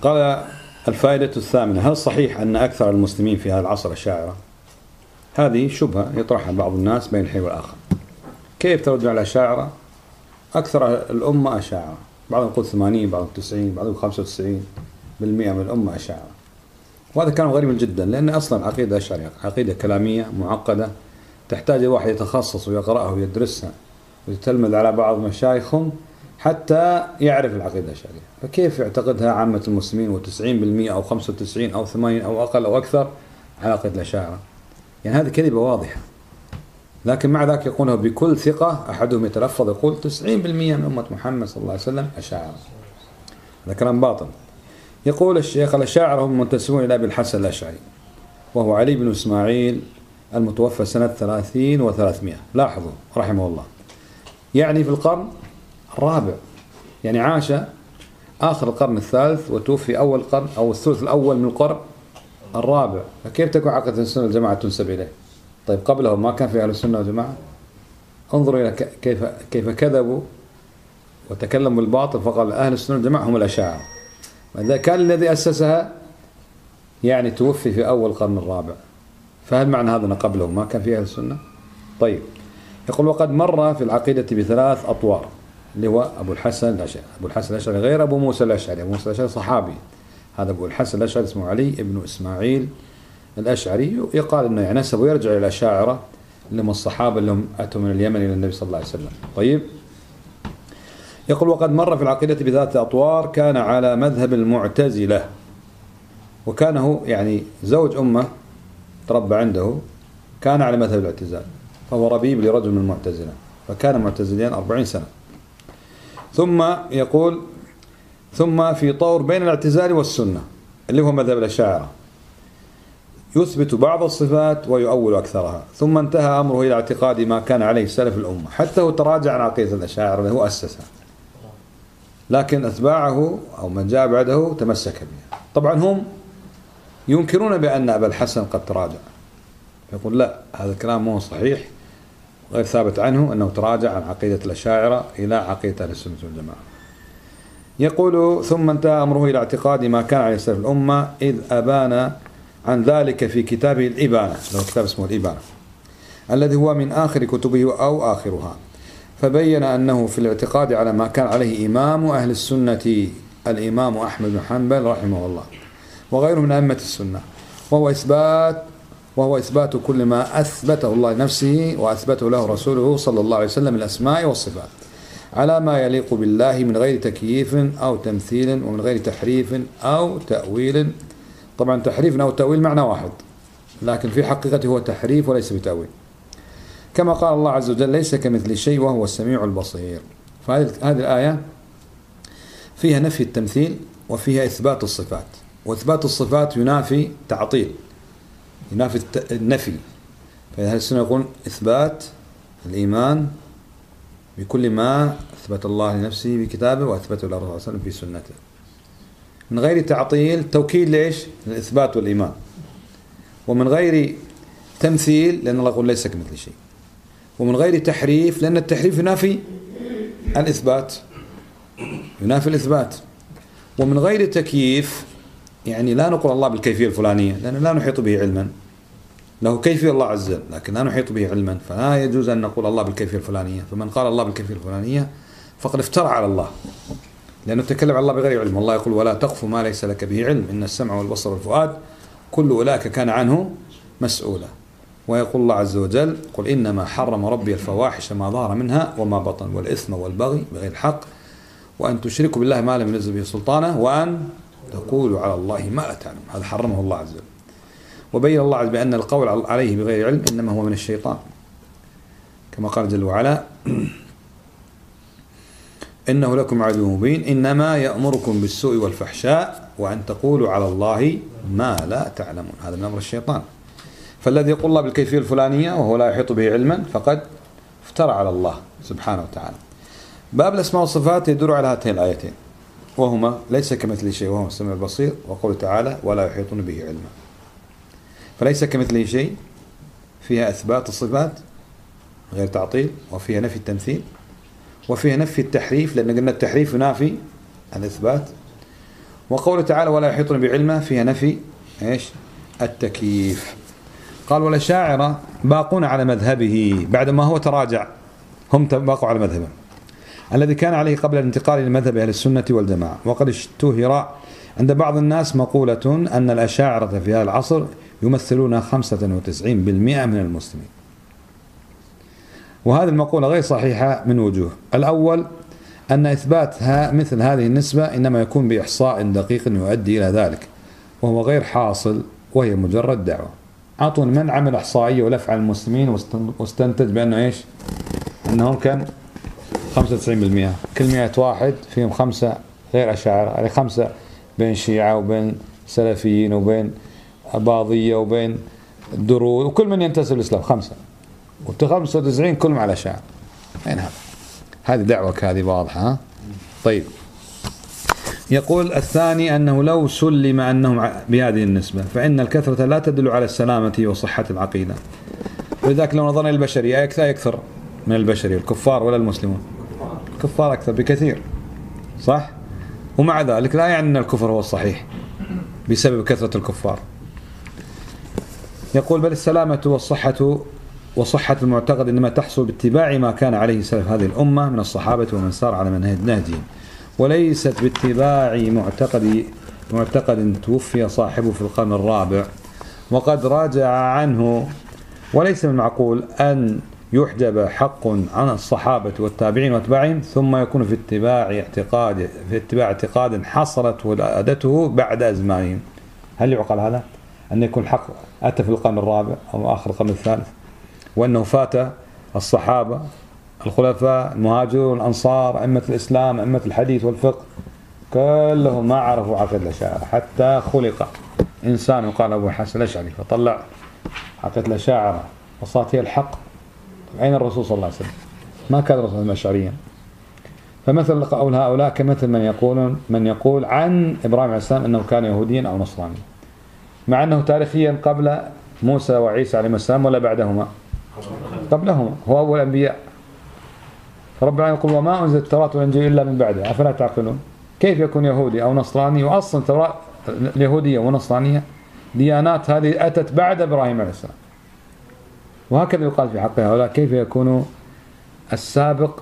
قال: الفائدة الثامنة: هل صحيح أن أكثر المسلمين في هذا العصر أشاعرة؟ هذه شبهة يطرحها بعض الناس بين الحين والآخر. كيف ترد على الأشاعرة؟ أكثر الأمة أشاعرة، بعضهم يقول 80، بعضهم 90، بعضهم 95% من الأمة أشاعرة. وهذا كلام غريب جدا، لأن أصلا عقيدة أشعرية عقيدة كلامية معقدة تحتاج الواحد يتخصص ويقرأها ويدرسها ويتلمذ على بعض مشايخهم حتى يعرف العقيدة الأشعرية. فكيف يعتقدها عامة المسلمين و90% أو 95 أو 80 أو أقل أو أكثر على عقيدة الأشاعرة؟ يعني هذه كذبة واضحة. لكن مع ذلك يقولها بكل ثقة، أحدهم يتلفظ يقول 90% من أمة محمد صلى الله عليه وسلم أشاعرة. هذا كلام باطل. يقول الشيخ: الأشاعرة هم منتسبون إلى أبي الحسن الأشعري، وهو علي بن إسماعيل المتوفى سنة 30 و300. لاحظوا رحمه الله، يعني في القرن الرابع، يعني عاش آخر القرن الثالث وتوفي أول قرن أو الثلث الأول من القرن الرابع. فكيف تكون عقيدة السنة والجماعة تنسب إليه؟ طيب قبله ما كان في أهل السنة والجماعة؟ انظروا إلى كيف كذبوا وتكلموا بالباطل، فقال أهل السنة والجماعة هم الأشاعرة، وإذا كان الذي أسسها يعني توفي في أول القرن الرابع، فهل معنى هذا أن قبله ما كان في أهل السنة؟ طيب، يقول: وقد مر في العقيدة بثلاث أطوار، اللي هو أبو الحسن الأشعري. أبو الحسن الأشعري غير أبو موسى الأشعري. أبو موسى الأشعري صحابي، هذا أبو الحسن الأشعري اسمه علي بن إسماعيل الأشعري. يقال أنه يعني نسبه يرجع إلى الأشاعرة اللي هم الصحابة اللي هم أتوا من اليمن إلى النبي صلى الله عليه وسلم. طيب، يقول: وقد مر في العقيدة بثلاث أطوار، كان على مذهب المعتزلة، وكان هو يعني زوج أمه تربى عنده كان على مذهب الاعتزال، فهو ربيب لرجل من المعتزلة، فكان معتزليا 40 سنة. ثم يقول: ثم في طور بين الاعتزال والسنة اللي هو مذهب الأشاعرة، يثبت بعض الصفات ويؤول أكثرها. ثم انتهى أمره إلى اعتقاد ما كان عليه سلف الأمة، حتى هو تراجع عن عقيدة الأشاعرة اللي هو أسسها، لكن أتباعه أو من جاء بعده تمسك بها. طبعا هم ينكرون بأن أبا الحسن قد تراجع، يقول: لا، هذا الكلام مو صحيح، غير ثابت عنه أنه تراجع عن عقيدة الأشاعرة إلى عقيدة أهل السنة والجماعة. يقول: ثم انتهى أمره إلى اعتقاد ما كان عليه سلف الأمة، إذ أبان عن ذلك في كتابه الإبانة، له كتاب اسمه الإبانة الذي هو من آخر كتبه أو آخرها، فبين أنه في الاعتقاد على ما كان عليه إمام أهل السنة الإمام أحمد بن حنبل رحمه الله وغيره من أئمة السنة، وهو إثبات كل ما أثبته الله لنفسه وأثبته له رسوله صلى الله عليه وسلم من الأسماء والصفات على ما يليق بالله من غير تكييف أو تمثيل ومن غير تحريف أو تأويل. طبعا تحريف أو تأويل معنى واحد، لكن في حقيقته هو تحريف وليس بتأويل، كما قال الله عز وجل: ليس كمثل شيء وهو السميع البصير. فهذه الآية فيها نفي التمثيل وفيها إثبات الصفات، وإثبات الصفات ينافي تعطيل، ينافي النفي. فأهل السنة يقول إثبات الإيمان بكل ما أثبت الله لنفسه بكتابه وأثبته له صلى الله عليه وسلم في سنته، من غير تعطيل، توكيد ليش؟ الإثبات والإيمان، ومن غير تمثيل لأن الله يقول ليس كمثل شيء، ومن غير تحريف لأن التحريف ينافي الإثبات، ينافي الإثبات، ومن غير تكييف، يعني لا نقول الله بالكيفية الفلانية لأن لا نحيط به علما، له كيفية الله عز وجل لكن لا نحيط به علما، فلا يجوز أن نقول الله بالكيفية الفلانية. فمن قال الله بالكيفية الفلانية فقد افترى على الله، لأنه تكلم عن الله بغير علم. الله يقول: ولا تقف ما ليس لك به علم إن السمع والبصر والفؤاد كل أولئك كان عنه مسؤولا. ويقول الله عز وجل: قل إنما حرم ربي الفواحش ما ظهر منها وما بطن والإثم والبغي بغير الحق وأن تشركوا بالله ما لم ينزل به سلطانه وأن تقولوا على الله ما لا تعلمون. هذا حرمه الله عز وجل. وبين الله عز بأن القول عليه بغير علم إنما هو من الشيطان، كما قال جل وعلا: إنه لكم عدو مبين إنما يأمركم بالسوء والفحشاء وأن تقولوا على الله ما لا تعلمون. هذا من أمر الشيطان. فالذي يقول الله بالكيفية الفلانية وهو لا يحيط به علما فقد افترى على الله سبحانه وتعالى. باب الأسماء والصفات يدور على هاتين الآيتين، وهما ليس كمثله شيء وهو السميع البصير، وقوله تعالى: ولا يحيطون به علما. فليس كمثله شيء فيها إثبات الصفات غير تعطيل، وفيها نفي التمثيل، وفيها نفي التحريف لأن قلنا التحريف ينافي الإثبات، وقوله تعالى ولا يحيطون بعلمه فيها نفي إيش؟ التكييف. قال والأشاعرة باقون على مذهبه بعدما هو تراجع، هم باقوا على مذهبه الذي كان عليه قبل الانتقال إلى مذهب أهل السنة والجماعة. وقد اشتهر عند بعض الناس مقولة أن الأشاعرة في هذا العصر يمثلون 95% من المسلمين، وهذه المقولة غير صحيحة من وجوه. الأول أن إثباتها مثل هذه النسبة إنما يكون بإحصاء دقيق يؤدي إلى ذلك، وهو غير حاصل، وهي مجرد دعوة. أعطوني من عمل إحصائية ولف على المسلمين واستنتج بأنه إيش؟ أنهم كان 95%، كل 100 واحد فيهم 5 غير أشاعرة، يعني 5 بين شيعة وبين سلفيين وبين أباضية وبين دروز وكل من ينتسب للإسلام 5، و95 كلهم على أشاعرة. أين هذا؟ هذه دعوة هذه واضحة. ها؟ طيب، يقول الثاني أنه لو سلم أنهم بهذه النسبة فإن الكثرة لا تدل على السلامة وصحة العقيدة. ولذلك لو نظرنا للبشرية أكثر من البشرية الكفار ولا المسلمون؟ الكفار أكثر بكثير، صح؟ ومع ذلك لا يعني أن الكفر هو الصحيح بسبب كثرة الكفار. يقول بل السلامة وصحة المعتقد إنما تحصل باتباع ما كان عليه سلف هذه الأمة من الصحابة ومن سار على منهج نهجهم، وليست باتباع معتقد توفي صاحبه في القرن الرابع وقد راجع عنه. وليس من المعقول أن يحجب حق عن الصحابة والتابعين واتباعهم ثم يكون في اتباع اعتقاد حصلت ولادته بعد أزمانهم. هل يعقل هذا؟ أن يكون الحق أتى في القرن الرابع أو آخر القرن الثالث، وأنه فات الصحابة الخلفاء المهاجرون الأنصار أئمة الإسلام أئمة الحديث والفقه كلهم ما عرفوا عقيدة الأشاعرة، حتى خلق إنسان وقال أبو حسن الأشعري فطلع عقيدة الأشاعرة وصارت هي الحق. أين الرسول صلى الله عليه وسلم؟ ما كان الرسول أشعريا. فمثل قول هؤلاء كمثل من يقول عن إبراهيم عليه السلام أنه كان يهوديا أو نصرانيا، مع أنه تاريخيا قبل موسى وعيسى عليه السلام ولا بعدهما؟ قبلهما، هو أول الأنبياء. فرب العالمين يقول وما أنزل التوراة والإنجيل إلا من بعده أفلا تعقلون. كيف يكون يهودي أو نصراني؟ وأصلا التوراة اليهودية ونصرانية ديانات هذه أتت بعد إبراهيم عليه السلام، وهكذا يقال في حق هؤلاء. كيف يكون السابق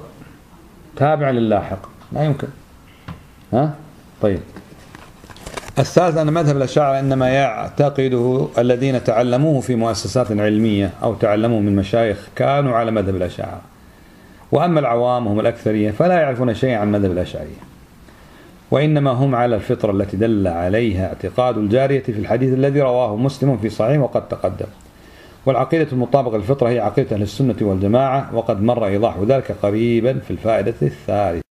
تابع للاحق؟ لا يمكن. ها؟ طيب، الثالث أن مذهب الأشاعرة إنما يعتقده الذين تعلموه في مؤسسات علمية أو تعلموه من مشايخ كانوا على مذهب الأشاعرة، وأما العوام هم الأكثرية فلا يعرفون شيئا عن مذهب الأشاعرة، وإنما هم على الفطرة التي دل عليها اعتقاد الجارية في الحديث الذي رواه مسلم في صحيح وقد تقدم. والعقيدة المطابقة للفطرة هي عقيدة أهل السنة والجماعة، وقد مر إيضاح ذلك قريبا في الفائدة الثالثة.